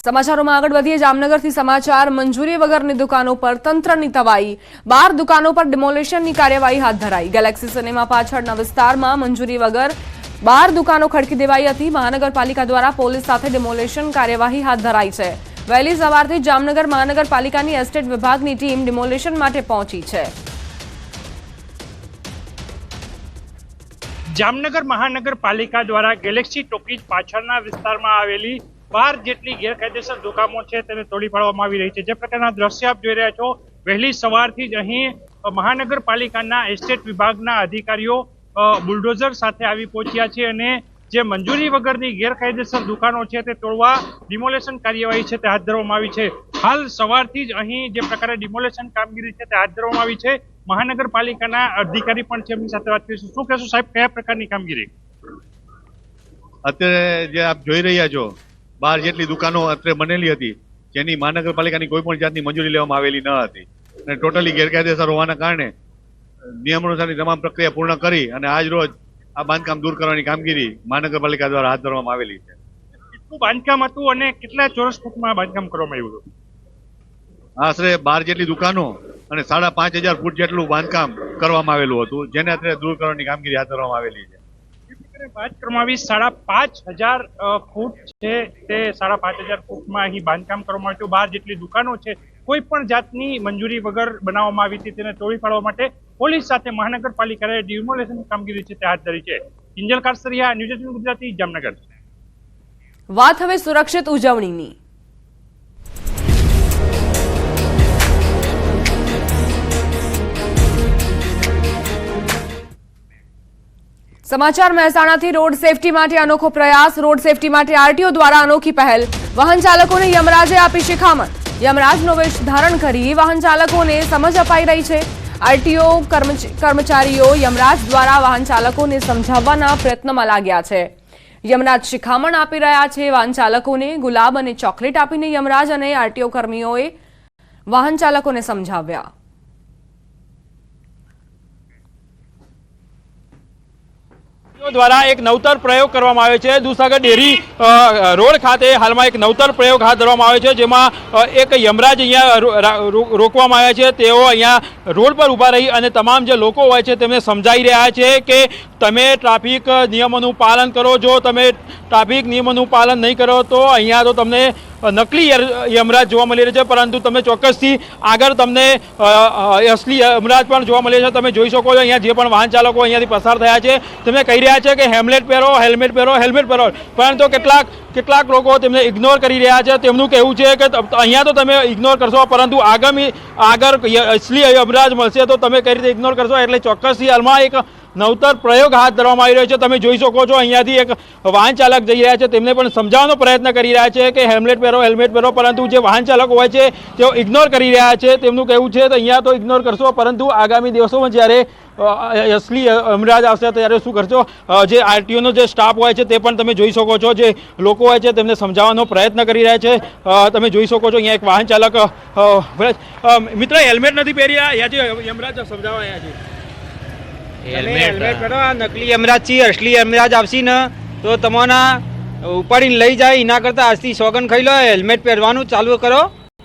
સમાચારોમાં આગળ વધીએ જામનગરથી સમાચાર મંજૂરી વગરની દુકાનો પર તંત્રની તવાઈ 12 દુકાનો પર ડિમોલિશનની કાર્યવાહી હાથ ધરાઈ ગેલેક્સી સિનેમા પાછળના વિસ્તારમાં મંજૂરી વગર 12 દુકાનો ખડકી દેવાઈ હતી મહાનગરપાલિકા દ્વારા પોલીસ સાથે ડિમોલિશન કાર્યવાહી હાથ ધરાઈ છે વહેલી સવારથી જામનગર મહાનગરપાલિકાની એસ્ટેટ વિભાગની ટીમ ડિમોલિશન માટે પહોંચી છે જામનગર મહાનગરપાલિકા દ્વારા ગેલેક્સી ટોકીઝ પાછળના વિસ્તારમાં આવેલી 12 જેટલી ગેરકાયદેસર દુકાનો છે તેને તોડી પાડવામાં આવી રહી છે જે પ્રકારના દ્રશ્ય આપ જોઈ રહ્યા છો વહેલી સવારથી જ અહીં મહાનગરપાલિકાના એસ્ટેટ વિભાગના અધિકારીઓ બુલડોઝર સાથે આવી પહોંચ્યા છે અને જે મંજૂરી વગરની ગેરકાયદેસર દુકાનો છે તે તોડવા ડિમોલેશન કાર્યવાહી છે તે હાથ ધરવામાં આવી છે હાલ સવારથી જ અહીં જે પ્રકારે ડિમોલેશન કામગીરી છે તે હાથ ધરવામાં આવી છે મહાનગરપાલિકાના અધિકારી પણ છે એમની સાથે વાત કરીશું શું કહેશો સાહેબ કયા પ્રકારની કામગીરી અત્યારે જે આપ જોઈ રહ્યા છો 12 જેટલી દુકાનો અત્યારે બનેલી હતી જેની મહાનગરપાલિકાની કોઈ પણ જાતની મંજૂરી લેવામાં આવેલી ન હતી અને ટોટલી ગેરકાયદેસર હોવાના કારણે નિયમાનુસારની તમામ પ્રક્રિયા પૂર્ણ કરી અને આજ રોજ આ બાંધકામ દૂર કરવાની કામગીરી મહાનગરપાલિકા દ્વારા હાથ ધરવામાં આવેલી છે કેટલું બાંધકામ હતું અને કેટલા ચોરસ ફૂટમાં બાંધકામ કરવામાં આવ્યું હતું આશરે 12 જેટલી દુકાનો અને 5,500 ફૂટ જેટલું બાંધકામ કરવામાં આવેલું હતું જેને અત્યારે દૂર કરવાની કામગીરી હાથ ધરવામાં આવેલી છે વાત કરવામાં આવી 5,500 ફૂટ છે તે 5,500 ફૂટમાં અહીં બાંધકામ કરવામાં આવ્યું 12 જેટલી દુકાનો છે કોઈ પણ જાતની મંજૂરી વગર બનાવવામાં આવી હતી તેને તોડી પાડવા માટે પોલીસ સાથે મહાનગરપાલિકાએ ડિમોલેશન કામગીરી છે તે હાથ ધરી છે કિંજલ કારસરિયા ન્યૂઝ 18 ગુજરાતી જામનગર વાત હવે સુરક્ષિત ઉજવણીની સમાચાર મહેસાણાથી રોડ સેફટી માટે અનોખો પ્રયાસ રોડ સેફટી માટે આરટીઓ દ્વારા અનોખી પહેલ વાહન ચાલકોને યમરાજે આપી શિખામણ યમરાજનો વેશ ધારણ કરી વાહન ચાલકોને સમજ અપાઈ રહી છે આરટીઓ કર્મચારીઓ યમરાજ દ્વારા વાહન ચાલકોને સમજાવવાના પ્રયત્નમાં લાગ્યા છે યમરાજ શિખામણ આપી રહ્યા છે વાહન ચાલકોને ગુલાબ અને ચોકલેટ આપીને યમરાજ અને આરટીઓ કર્મીઓએ વાહન ચાલકોને સમજાવ્યા દ્વારા એક નવતર પ્રયોગ કરવામાં આવ્યો છે દૂધસાગર ડેરી રોડ ખાતે હાલમાં એક નવતર પ્રયોગ હાથ ધરવામાં આવ્યો છે જેમાં એક યમરાજ અહીંયા રોકવામાં આવ્યા છે તેઓ અહીંયા રોડ પર ઊભા રહી અને તમામ જે લોકો હોય છે તેમને સમજાવી રહ્યા છે કે તમે ટ્રાફિક નિયમોનું પાલન કરો જો તમે ટ્રાફિક નિયમોનું પાલન નહીં કરો તો અહીંયા તો તમને નકલી યમરાજ જોવા મળી રહ્યો છે પરંતુ તમે ચોક્કસથી આગળ તમને અસલી યમરાજ પણ જોવા મળી છે તમે જોઈ શકો છો અહીંયા જે પણ વાહન ચાલકો અહીંયાથી પસાર થયા છે તેમને કહી રહ્યા છે કે હેલ્મેટ પહેરો પરંતુ કેટલાક લોકો તેમને ઇગ્નોર કરી રહ્યા છે તેમનું કહેવું છે કે અહીંયા તો તમે ઇગ્નોર કરશો પરંતુ આગળ અસલી યમરાજ મળશે તો તમે કઈ રીતે ઇગ્નોર કરશો એટલે ચોક્કસથી હાલમાં એક નવતર પ્રયોગ હાથ ધરવામાં આવી રહ્યો છે તમે જોઈ શકો છો અહીંયાથી એક વાહન ચાલક જઈ રહ્યા છે તેમને પણ સમજાવવાનો પ્રયત્ન કરી રહ્યા છે કે હેલ્મેટ પહેરો પરંતુ જે વાહન ચાલકો હોય છે તેઓ ઇગ્નોર કરી રહ્યા છે તેમનું કહેવું છે તો અહીંયા તો ઇગ્નોર કરશો પરંતુ આગામી દિવસોમાં જ્યારે અસલી યમરાજ આવશે ત્યારે શું કરશો જે આરટીઓનો જે સ્ટાફ હોય છે તે પણ તમે જોઈ શકો છો જે લોકો હોય છે તેમને સમજાવવાનો પ્રયત્ન કરી રહ્યા છે તમે જોઈ શકો છો અહીંયા એક વાહન ચાલક મિત્ર હેલ્મેટ નથી પહેર્યા અહીંયાથી યમરાજ સમજાવવા આવ્યા છે હેલ્મેટ પહેરો આ નકલી યમરાજ છે અસલી યમરાજ આવશે ને તો તમને ઉપાડીને લઈ જાય એના કરતા આજથી સોગન ખાઈ લો હેલ્મેટ પહેરવાનું ચાલુ કરો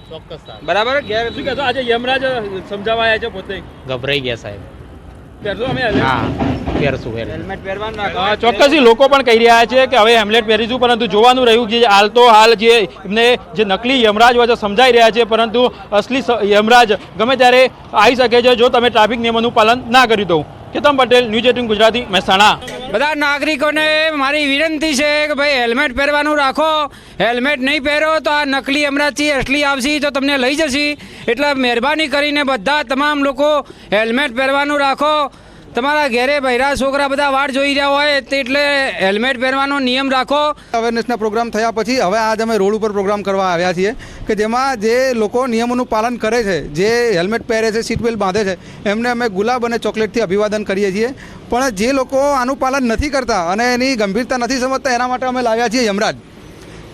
ચોક્કસ બરાબર શું કહેશો આજે યમરાજ સમજાવવા આવ્યા છે પોતે ગભરાઈ ગયા સાહેબ પહેરશો અમે હેલ્મેટ પહેરવાનું ચોક્કસથી લોકો પણ કહી રહ્યા છે કે હવે હેલ્મેટ પહેરીશું પરંતુ જોવાનું રહ્યું કે હાલ જે એમને જે નકલી યમરાજ હોય છે સમજાઈ રહ્યા છે પરંતુ અસલી યમરાજ ગમે ત્યારે આવી શકે છે જો તમે ટ્રાફિક નિયમોનું પાલન ના કરી દો કેતન પટેલ ન્યૂઝ 18 ગુજરાતી મહેસાણા બધા નાગરિકોને મારી વિનંતી છે કે ભાઈ હેલ્મેટ પહેરવાનું રાખો હેલ્મેટ નહીં પહેરો તો આ નકલી યમરાજથી અસલી આવશે તો તમને લઈ જશે એટલે મહેરબાની કરીને બધા તમામ લોકો હેલ્મેટ પહેરવાનું રાખો તમારા ઘેરે બૈરા છોકરા બધા વાટ જોઈ રહ્યા હોય એટલે હેલ્મેટ પહેરવાનો નિયમ રાખો અવેરનેસના પ્રોગ્રામ થયા પછી હવે આજ અમે રોડ ઉપર પ્રોગ્રામ કરવા આવ્યા છીએ કે જેમાં જે લોકો નિયમોનું પાલન કરે છે જે હેલ્મેટ પહેરે છે સીટ બેલ્ટ બાંધે છે એમને અમે ગુલાબ અને ચોકલેટથી અભિવાદન કરીએ છીએ પણ જે લોકો આનું પાલન નથી કરતા અને એની ગંભીરતા નથી સમજતા એના માટે અમે લાવ્યા છીએ યમરાજ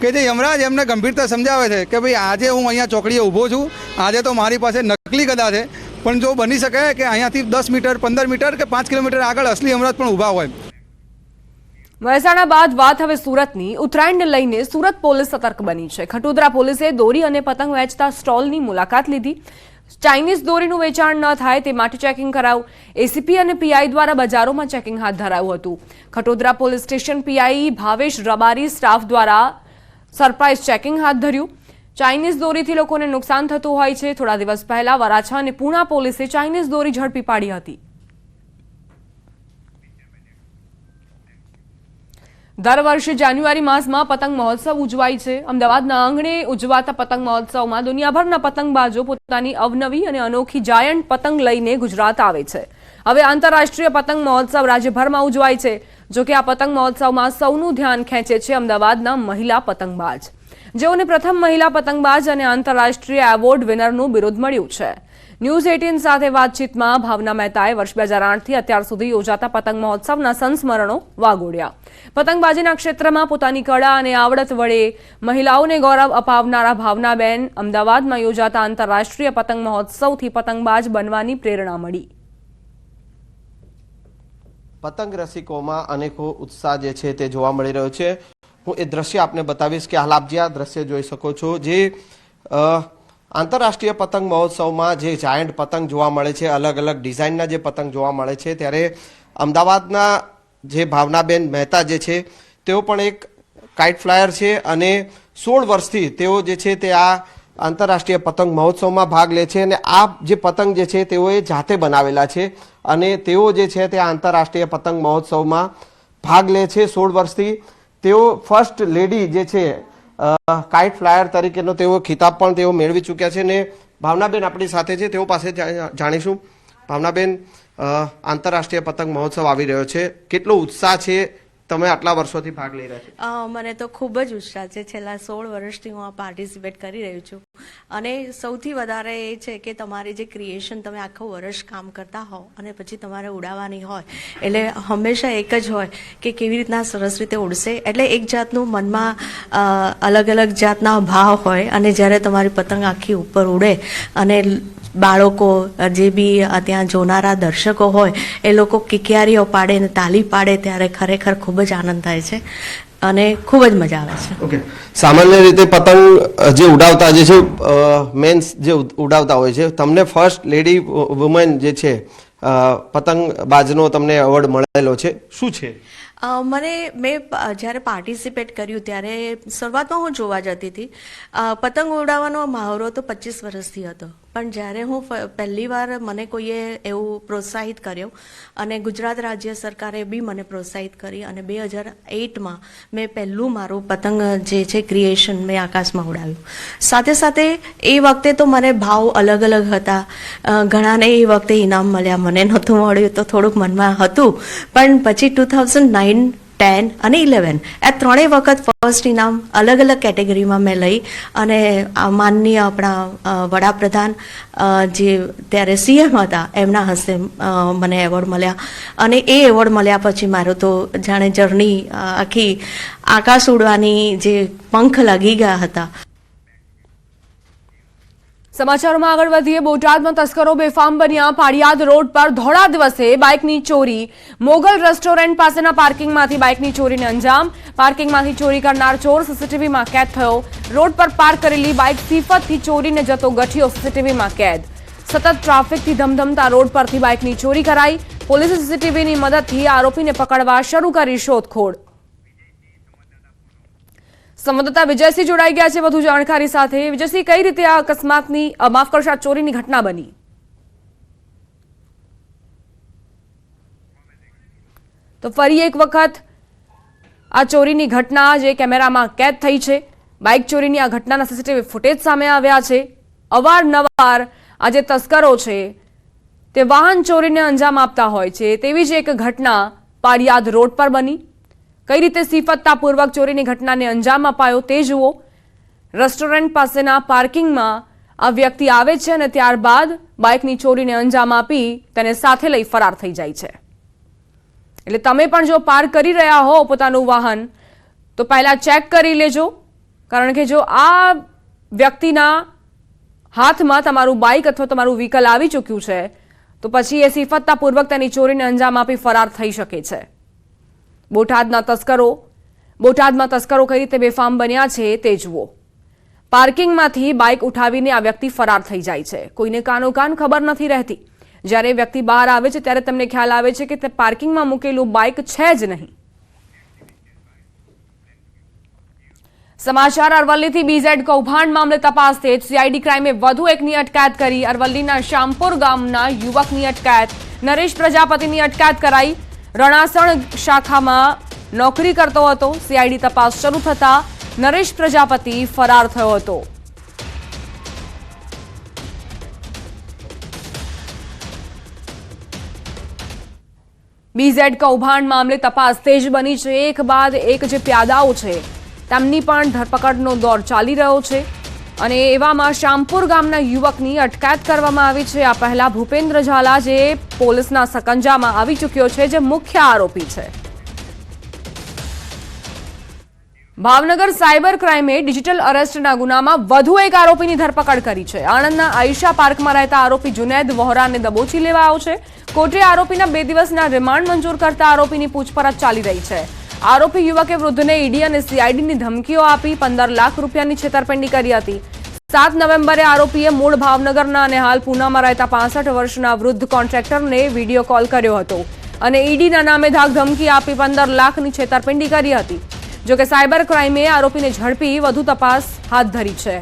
કે જે યમરાજ એમને ગંભીરતા સમજાવે છે કે ભાઈ આજે હું અહીંયા ચોકડીએ ઊભો છું આજે તો મારી પાસે નકલી ગદા છે પણ જો બની શકે કે અહીંયાથી 10 મીટર 15 મીટર કે 5 કિલોમીટર આગળ અસલી યમરાજ પણ ઊભા હોય મહેસાણા બાદ વાત હવે સુરતની. ઉત્તરાયણને લઈને સુરત પોલીસ સતર્ક બની છે. ખટોદરા પોલીસે દોરી અને પતંગ વેચતા સ્ટોલની મુલાકાત લીધી. ચાઇનીઝ દોરીનું વેચાણ ન થાય તે માટે ચેકિંગ કરાયું. એસીપી અને પીઆઈ દ્વારા બજારોમાં ચેકિંગ હાથ ધરાયું હતું. Khatodara police station PI Bhavesh Rabari staff દ્વારા સરપ્રાઇઝ ચેકિંગ હાથ ધર્યું. ચાઇનીઝ દોરીથી લોકોને નુકસાન થતું હોય છે. થોડા દિવસ પહેલા વરાછા અને પૂણા પોલીસે ચાઇનીઝ દોરી ઝડપી પાડી હતી. દર વર્ષે જાન્યુઆરી માસમાં પતંગ મહોત્સવ ઉજવાય છે. અમદાવાદના આંગણે ઉજવાતા પતંગ મહોત્સવમાં દુનિયાભરના પતંગબાજો પોતાની અવનવી અને અનોખી જાયન્ટ પતંગ લઈને ગુજરાત આવે છે. હવે આંતરરાષ્ટ્રીય પતંગ મહોત્સવ રાજ્યભરમાં ઉજવાય છે. જોકે આ પતંગ મહોત્સવમાં સૌનું ધ્યાન ખેંચે છે અમદાવાદના મહિલા પતંગબાજ, જેઓને પ્રથમ મહિલા પતંગબાજ અને આંતરરાષ્ટ્રીય એવોર્ડ વિનરનું બિરુદ મળ્યું છે. ન્યૂઝ 18 સાથે વાતચીતમાં ભાવના મહેતાએ વર્ષ 2008થી અત્યાર સુધી યોજાતા પતંગ મહોત્સવના સંસ્મરણો વાગોડ્યા. પતંગબાજીના ક્ષેત્રમાં પોતાની કળા અને આવડત વડે મહિલાઓને ગૌરવ અપાવનારા ભાવનાબેન અમદાવાદમાં યોજાતા આંતરરાષ્ટ્રીય પતંગ મહોત્સવથી પતંગબાજ બનવાની પ્રેરણા મળી. પતંગ રસિકોમાં અનેકો ઉત્સાહ જે છે તે જોવા મળી રહ્યો છે. હું એ દ્રશ્ય આપને બતાવીશ કે હાલ આપ જે આ દ્રશ્ય જોઈ શકો છો, જે આંતરરાષ્ટ્રીય પતંગ મહોત્સવમાં જે જાયન્ટ પતંગ જોવા મળે છે, અલગ અલગ ડિઝાઇનના જે પતંગ જોવા મળે છે, ત્યારે અમદાવાદના જે ભાવનાબેન મહેતા જે છે તેઓ પણ એક કાઇટ ફ્લાયર છે અને 16 વર્ષથી તેઓ જે છે તે આ આંતરરાષ્ટ્રીય પતંગ મહોત્સવમાં ભાગ લે છે. અને આ જે પતંગ જે છે તેઓએ જાતે બનાવેલા છે અને તેઓ જે છે તે આંતરરાષ્ટ્રીય પતંગ મહોત્સવમાં ભાગ લે છે 16 વર્ષથી. તેઓ ફર્સ્ટ લેડી જે છે કાઇટ ફ્લાયર તરીકેનો તેઓ ખિતાબ પણ તેઓ મેળવી ચૂક્યા છે. ને ભાવનાબેન આપણી સાથે છે, તેઓ પાસે જાણીશું. ભાવનાબેન, આંતરરાષ્ટ્રીય પતંગ મહોત્સવ આવી રહ્યો છે, કેટલો ઉત્સાહ છે? તમે આટલા વર્ષોથી ભાગ લઈ રહ્યા છો. મને તો ખૂબ જ ઉત્સાહ છે. છેલ્લા 16 વર્ષથી હું આ પાર્ટિસિપેટ કરી રહ્યું છું અને સૌથી વધારે એ છે કે તમારી જે ક્રિએશન તમે આખું વર્ષ કામ કરતા હો અને પછી તમારે ઉડાવવાની હોય એટલે હંમેશા એક જ હોય કે કેવી રીતના સરસ રીતે ઉડશે. એટલે એક જાતનું મનમાં અલગ અલગ જાતના ભાવ હોય અને જ્યારે તમારી પતંગ આખી ઉપર ઉડે અને બાળકો જે બી ત્યાં જોનારા દર્શકો હોય એ લોકો કિકિયારીઓ પાડે ને તાલી પાડે ત્યારે ખરેખર ખૂબ જ આનંદ થાય છે અને ખૂબ જ મજા આવે છે. ઓકે, સામાન્ય રીતે પતંગ જે ઉડાવતા જે છે મેન્સ જે ઉડાવતા હોય છે, તમને ફર્સ્ટ લેડી વુમેન જે છે પતંગબાજનો તમને એવોર્ડ મળેલો છે, શું છે? મેં જ્યારે પાર્ટિસિપેટ કર્યું ત્યારે શરૂઆતમાં હું જોવા જતી હતી. પતંગ ઉડાવવાનો મહાવરો તો 25 વર્ષથી હતો, પણ જ્યારે હું પહેલી વાર મને કોઈએ એવું પ્રોત્સાહિત કર્યો અને ગુજરાત રાજ્ય સરકારે બી મને પ્રોત્સાહિત કરી અને 2008માં મેં પહેલું મારું પતંગ જે છે ક્રિએશન મેં આકાશમાં ઉડાવ્યું. સાથે સાથે એ વખતે તો મને ભાવ અલગ અલગ હતા. ઘણાને એ વખતે ઇનામ મળ્યા, મને નહોતું મળ્યું તો થોડુંક મનમાં હતું. પણ પછી 2009, 10 અને 11 આ ત્રણેય વખત ફર્સ્ટ ઇનામ અલગ અલગ કેટેગરીમાં મેં લઈ અને માનનીય આપણા વડાપ્રધાન જે ત્યારે સીએમ હતા એમના હસ્તે મને એવોર્ડ મળ્યા અને એ એવોર્ડ મળ્યા પછી મારો તો જાણે જર્ની આખી આકાશ ઉડવાની જે પંખ લાગી ગયા હતા. સમાચારોમાં આગળ વધીએ. બોટાદમાં તસ્કરો બેફામ બન્યા. પાળિયાદ રોડ પર ધોળા દિવસે બાઇકની ચોરી. મોગલ રેસ્ટોરન્ટ પાસેના પાર્કિંગમાંથી બાઇકની ચોરીને અંજામ. પાર્કિંગમાંથી ચોરી કરનાર ચોર સીસીટીવીમાં કેદ થયો. રોડ પર પાર્ક કરેલી બાઇક સિફતથી ચોરીને જતો ગઠિયો સીસીટીવીમાં કેદ. સતત ટ્રાફિકથી ધમધમતા રોડ પરથી બાઇકની ચોરી કરાઈ. પોલીસે સીસીટીવીની મદદથી આરોપીને પકડવા શરૂ કરી શોધખોળ. સંવાદદાતા વિજયસિંહ જોડાઈ ગયા છે વધુ જાણકારી સાથે. વિજયસિંહ, કઈ રીતે આ અકસ્માતની માફ કરશો આ ચોરીની ઘટના બની? તો ફરી એક વખત આ ચોરીની ઘટના જે કેમેરામાં કેદ થઈ છે, બાઇક ચોરીની આ ઘટનાના સીસીટીવી ફૂટેજ સામે આવ્યા છે. અવારનવાર આ જે તસ્કરો છે તે વાહન ચોરીને અંજામ આપતા હોય છે, તેવી જ એક ઘટના પાળિયાદ રોડ પર બની. કઈ રીતે સિફતતાપૂર્વક ચોરીની ઘટનાને અંજામ અપાયો તે જુઓ. રેસ્ટોરન્ટ પાસેના પાર્કિંગમાં આ વ્યક્તિ આવે છે અને ત્યારબાદ બાઇકની ચોરીને અંજામ આપી તેને સાથે લઈ ફરાર થઈ જાય છે. એટલે તમે પણ જો પાર્ક કરી રહ્યા હો પોતાનું વાહન તો પહેલા ચેક કરી લેજો, કારણ કે જો આ વ્યક્તિના હાથમાં તમારું બાઇક અથવા તમારું વ્હીકલ આવી ચૂક્યું છે તો પછી એ સિફતતાપૂર્વક તેની ચોરીને અંજામ આપી ફરાર થઈ શકે છે. બોટાદમાં તસ્કરો કઈ રીતે બેફામ બન્યા છે તે જુઓ। પાર્કિંગમાંથી બાઇક ઉઠાવીને આ વ્યક્તિ ફરાર થઈ જાય છે। કોઈને કાનોકાન ખબર નથી રહેતી। જ્યારે વ્યક્તિ બહાર આવે છે ત્યારે તેમને ખ્યાલ આવે છે કે તે પાર્કિંગમાં મૂકેલું બાઇક છે જ નહીં। સમાચાર અરવલ્લીથી બીઝેડ કૌભાંડ મામલે તપાસ તેજ। સીઆઈડી ક્રાઇમે વધુ એકની અટકાયત કરી। અરવલ્લીના શામપુર ગામના યુવકની અટકાયત। નરેશ પ્રજાપતિની અટકાયત કરાઈ। રણાસણ શાખામાં નોકરી કરતો હતો। સીઆઈડી તપાસ શરૂ થતા નરેશ પ્રજાપતિ ફરાર થયો હતો। બીઝેડ કૌભાંડ મામલે તપાસ તેજ બની છે। એક બાદ એક જે પ્યાદાઓ છે તેમની પણ ધરપકડનો દોર ચાલી રહ્યો છે અને એવામાં શામપુર ગામના યુવકની અટકાયત કરવામાં આવી છે। આ પહેલા ભૂપેન્દ્ર ઝાલા જે પોલીસના સકંજામાં આવી ચૂક્યો છે, જે મુખ્ય આરોપી છે। ભાવનગર સાયબર ક્રાઇમે ડિજિટલ અરેસ્ટના ગુનામાં વધુ એક આરોપીની ધરપકડ કરી છે। આણંદના આયશા પાર્કમાં રહેતા આરોપી જુનેદ વહોરાને દબોચી લેવાયો છે। કોર્ટે આરોપીના 2 દિવસના રિમાન્ડ મંજૂર કરતા આરોપીની પૂછપરછ ચાલી રહી છે। આરોપી યુવકે વૃદ્ધને ઈડી અને સીઆઈડીની ધમકીઓ આપી 15 લાખ રૂપિયાની છેતરપિંડી કરી હતી। 7 નવેમ્બરે આરોપીએ મૂળ ભાવનગરના અને હાલ પૂનામાં રહેતા 65 વર્ષના વૃદ્ધ કોન્ટ્રાક્ટરને વિડીયો કોલ કર્યો હતો અને ઈડીના નામે ધાકધમકી આપી 15 લાખની છેતરપિંડી કરી હતી। જોકે સાયબર ક્રાઇમે આરોપીને ઝડપી વધુ તપાસ હાથ ધરી છે।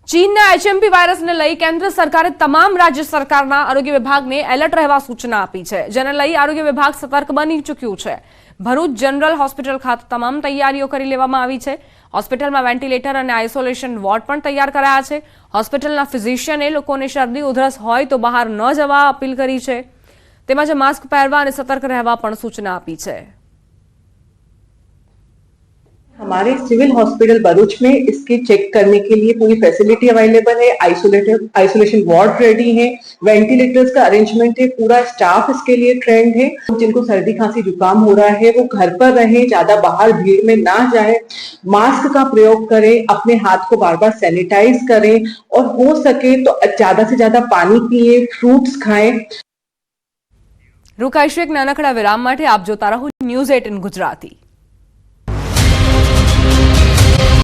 ચીનના એચએમપી વાયરસને લઈ કેન્દ્ર સરકારે તમામ રાજ્ય સરકારના આરોગ્ય વિભાગને એલર્ટ રહેવા સૂચના આપી છે, જેને લઈ આરોગ્ય વિભાગ સતર્ક બની ચૂક્યું છે। ભરૂચ જનરલ હોસ્પિટલ ખાતે તમામ તૈયારીઓ કરી લેવામાં આવી છે। હોસ્પિટલમાં વેન્ટિલેટર અને આઇસોલેશન વોર્ડ પણ તૈયાર કરાયા છે। હોસ્પિટલના ફિઝિશિયને લોકોને શરદી ઉધરસ હોય તો બહાર ન જવા અપીલ કરી છે। તેમજ માસ્ક પહેરવા અને સતર્ક રહેવા પણ સૂચના આપી છે। हमारे सिविल हॉस्पिटल भरूच में इसके चेक करने के लिए पूरी फैसिलिटी अवेलेबल है। आइसोलेशन वार्ड रेडी है, वेंटिलेटर्स का अरेंजमेंट है, पूरा स्टाफ इसके लिए ट्रेंड है। जिनको सर्दी खांसी जुकाम हो रहा है वो घर पर रहे, ज्यादा बाहर भीड़ में ना जाए, मास्क का प्रयोग करें, अपने हाथ को बार बार सैनिटाइज करें और हो सके तो ज्यादा से ज्यादा पानी पिए, फ्रूट्स खाएं। रुकाईશું એક નાનકડા વિરામ માટે। આપ જોતા રહો ન્યૂઝ 18 ગુજરાતી।